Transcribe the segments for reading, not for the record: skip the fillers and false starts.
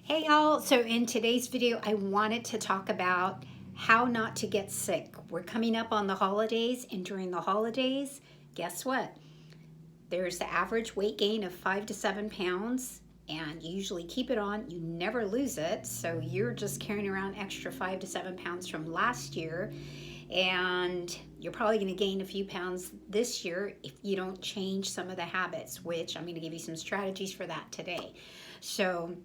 Hey y'all, so in today's video I wanted to talk about how not to get sick. We're coming up on the holidays, and during the holidays, guess what? There's the average weight gain of 5 to 7 pounds, and you usually keep it on, you never lose it, so you're just carrying around extra 5 to 7 pounds from last year, and you're probably going to gain a few pounds this year if you don't change some of the habits, which I'm going to give you some strategies for that today. So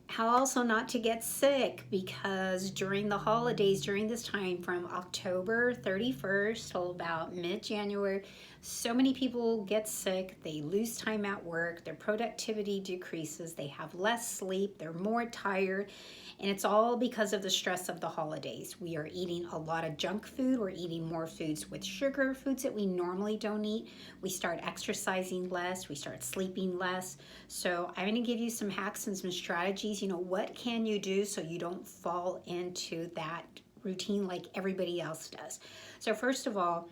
how also not to get sick, because during the holidays, during this time from October 31st till about mid-January, so many people get sick. They lose time at work, their productivity decreases, they have less sleep, they're more tired, and it's all because of the stress of the holidays. We are eating a lot of junk food. We're eating more foods with sugar, foods that we normally don't eat. We start exercising less. We start sleeping less. So I'm going to give you some hacks and some strategies. What can you do so you don't fall into that routine like everybody else does? So first of all,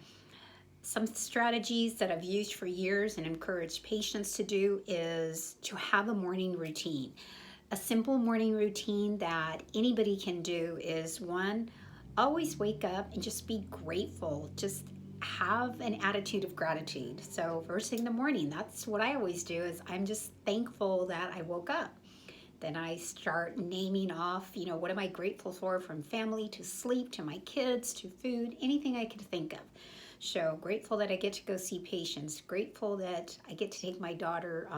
some strategies that I've used for years and encourage patients to do is to have a morning routine. A simple morning routine that anybody can do is, one, always wake up and just be grateful. Just have an attitude of gratitude. So first thing in the morning, that's what I always do, is I'm just thankful that I woke up. Then I start naming off, what am I grateful for, from family to sleep to my kids to food, anything I could think of. So grateful that I get to go see patients, grateful that I get to take my daughter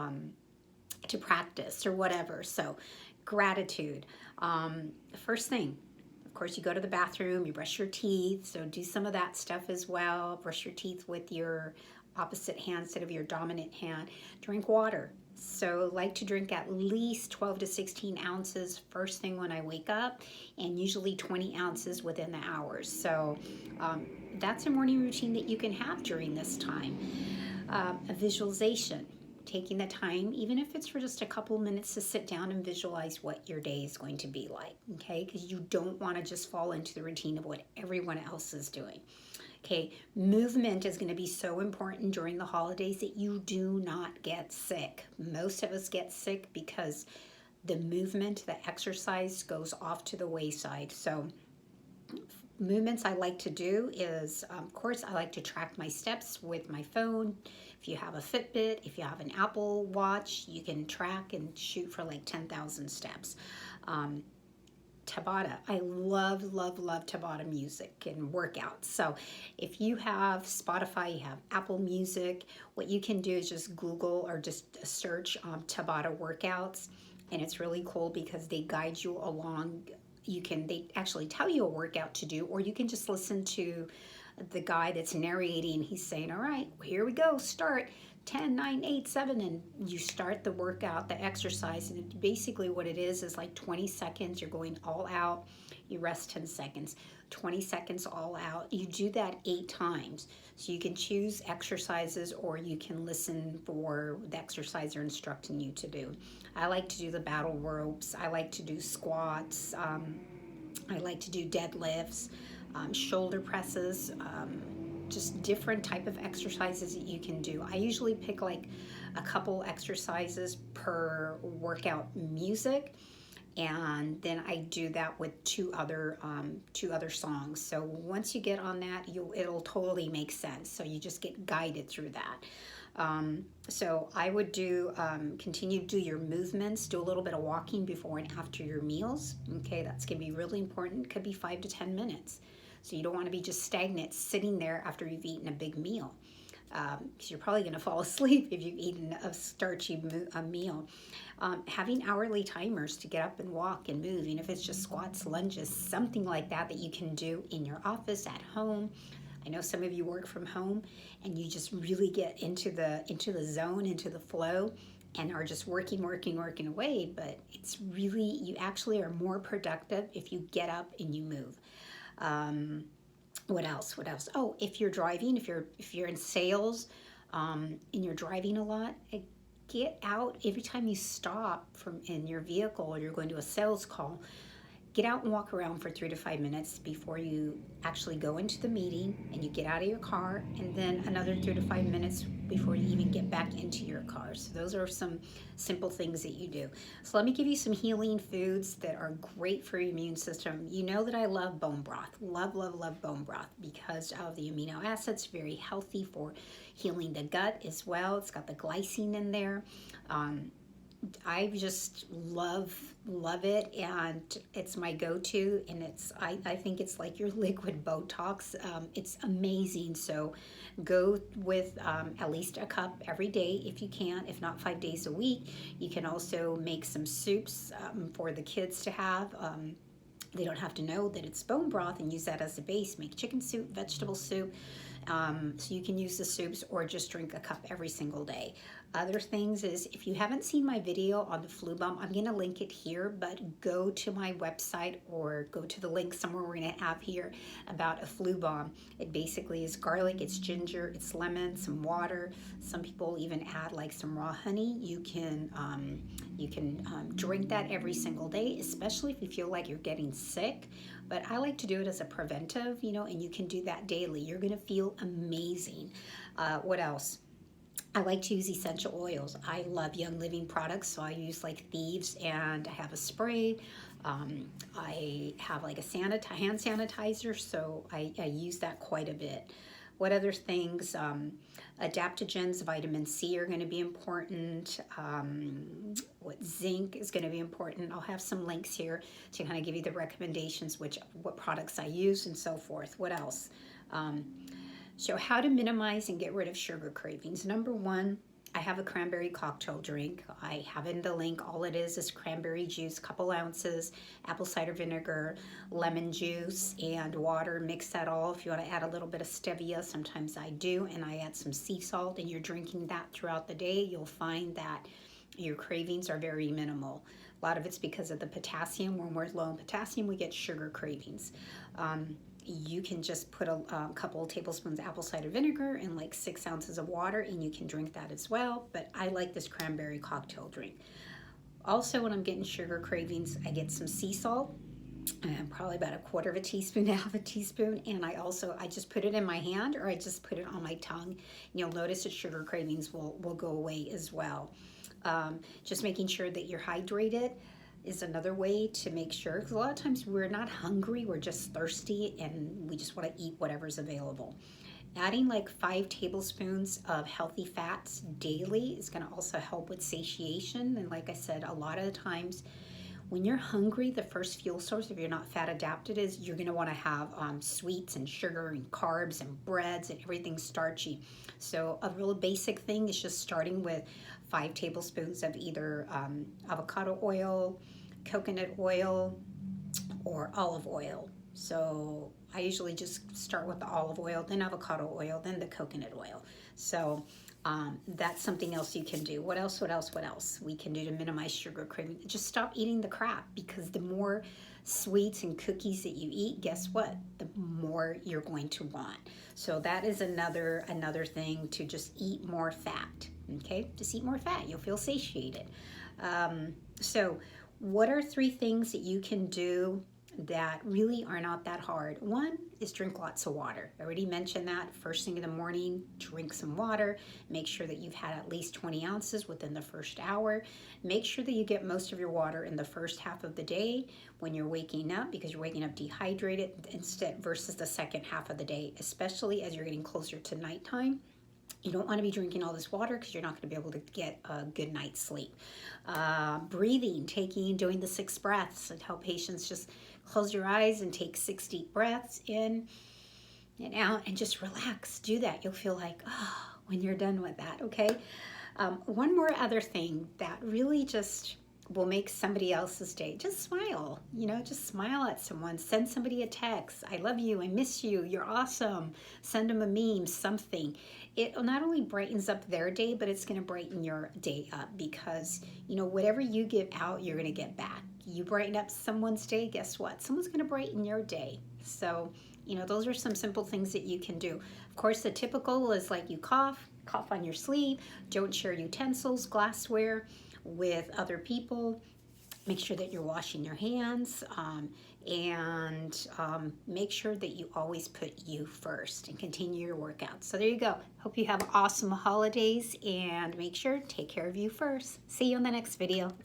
to practice or whatever. So gratitude. First thing, of course, you go to the bathroom, you brush your teeth. So do some of that stuff as well. Brush your teeth with your opposite hand instead of your dominant hand. Drink water. So like to drink at least 12 to 16 ounces first thing when I wake up, and usually 20 ounces within the hours. So that's a morning routine that you can have during this time. A visualization. Taking the time, even if it's for just a couple minutes, to sit down and visualize what your day is going to be like, okay? Because you don't want to just fall into the routine of what everyone else is doing. Okay, movement is going to be so important during the holidays that you do not get sick. Most of us get sick because the movement, the exercise goes off to the wayside. So movements I like to do is, of course, I like to track my steps with my phone. If you have a Fitbit, if you have an Apple Watch, you can track and shoot for like 10,000 steps. Tabata. I love Tabata music and workouts. So if you have Spotify, you have Apple Music, what you can do is just Google or just search Tabata workouts. And it's really cool because they guide you along. They actually tell you a workout to do, or you can just listen to the guy that's narrating. He's saying, all right, here we go, start 10, 9, 8, 7, and you start the workout, the exercise. And basically what it is like 20 seconds, you're going all out, you rest 10 seconds, 20 seconds all out. You do that 8 times. So you can choose exercises, or you can listen for the exercise they're instructing you to do. I like to do the battle ropes. I like to do squats. I like to do deadlifts, shoulder presses, just different type of exercises that you can do. I usually pick like a couple exercises per workout music, and then I do that with two other songs. So once you get on that, it'll totally make sense. So you just get guided through that. So I would continue to do your movements, do a little bit of walking before and after your meals. Okay, that's gonna be really important. It could be 5 to 10 minutes. So you don't want to be just stagnant sitting there after you've eaten a big meal, because you're probably going to fall asleep if you've eaten a starchy meal. Having hourly timers to get up and walk and move, if it's just squats, lunges, something like that you can do in your office, at home. I know some of you work from home and you just really get into the zone, into the flow, and are just working away, but it's really, you actually are more productive if you get up and you move. What else? Oh, if you're driving, if you're in sales, and you're driving a lot, get out. Every time you stop in your vehicle or you're going to a sales call, get out and walk around for 3 to 5 minutes before you actually go into the meeting, and you get out of your car, and then another 3 to 5 minutes before you even get back into your car. So those are some simple things that you do. So let me give you some healing foods that are great for your immune system. You know that I love bone broth. Love, love, love bone broth because of the amino acids. Very healthy for healing the gut as well. It's got the glycine in there. I just love it, and it's my go-to, and I think it's like your liquid Botox. It's amazing. So go with at least a cup every day if you can, if not 5 days a week. You can also make some soups for the kids to have. They don't have to know that it's bone broth, and use that as a base. Make chicken soup, vegetable soup. So you can use the soups or just drink a cup every single day. Other things is, if you haven't seen my video on the flu bomb, I'm going to link it here, but go to my website or go to the link somewhere we're going to have here about a flu bomb. It basically is garlic, it's ginger, it's lemon, some water. Some people even add like some raw honey. You can drink that every single day, especially if you feel like you're getting sick. But I like to do it as a preventive, and you can do that daily. You're going to feel amazing. What else? I like to use essential oils. I love Young Living products, so I use like Thieves, and I have a spray. I have like a hand sanitizer, so I use that quite a bit. What other things? Adaptogens, vitamin C are going to be important. What zinc is going to be important. I'll have some links here to kind of give you the recommendations, what products I use and so forth. What else? So how to minimize and get rid of sugar cravings. Number one, I have a cranberry cocktail drink. I have in the link. All it is cranberry juice, couple ounces, apple cider vinegar, lemon juice, and water. Mix that all. If you want to add a little bit of stevia, sometimes I do, and I add some sea salt, and you're drinking that throughout the day, you'll find that your cravings are very minimal. A lot of it's because of the potassium. When we're low in potassium, we get sugar cravings. You can just put a couple of tablespoons of apple cider vinegar and like 6 ounces of water, and you can drink that as well. But I like this cranberry cocktail drink. Also, when I'm getting sugar cravings, I get some sea salt, and probably about a quarter of a teaspoon to half a teaspoon. And I just put it in my hand, or I just put it on my tongue. And you'll notice that sugar cravings will go away as well. Just making sure that you're hydrated is another way to make sure, because a lot of times we're not hungry, we're just thirsty, and we just want to eat whatever's available. Adding like 5 tablespoons of healthy fats daily is going to also help with satiation. And like I said, a lot of the times when you're hungry, the first fuel source, if you're not fat adapted, is you're going to want to have sweets and sugar and carbs and breads and everything starchy. So a real basic thing is just starting with 5 tablespoons of either avocado oil, coconut oil, or olive oil. So I usually just start with the olive oil, then avocado oil, then the coconut oil. So that's something else you can do. What else we can do to minimize sugar craving? Just stop eating the crap, because the more sweets and cookies that you eat, guess what? The more you're going to want. So that is another thing, to just eat more fat. Okay, just eat more fat. You'll feel satiated. So what are 3 things that you can do that really are not that hard? One is drink lots of water. I already mentioned that. First thing in the morning, drink some water. Make sure that you've had at least 20 ounces within the first hour. Make sure that you get most of your water in the first half of the day when you're waking up, because you're waking up dehydrated instead versus the second half of the day, especially as you're getting closer to nighttime. You don't want to be drinking all this water, because you're not going to be able to get a good night's sleep. Breathing, doing the 6 breaths. I tell patients, just close your eyes and take 6 deep breaths in and out, and just relax. Do that. You'll feel like, when you're done with that, okay? One more other thing that really just will make somebody else's day. Just smile, just smile at someone. Send somebody a text. I love you. I miss you. You're awesome. Send them a meme, something. It not only brightens up their day, but it's going to brighten your day up, because, whatever you give out, you're going to get back. You brighten up someone's day, guess what? Someone's going to brighten your day. So, those are some simple things that you can do. Of course, the typical is like you cough on your sleeve. Don't share utensils, glassware with other people. Make sure that you're washing your hands, and make sure that you always put you first and continue your workouts. So there you go. Hope you have awesome holidays, and make sure to take care of you first. See you on the next video.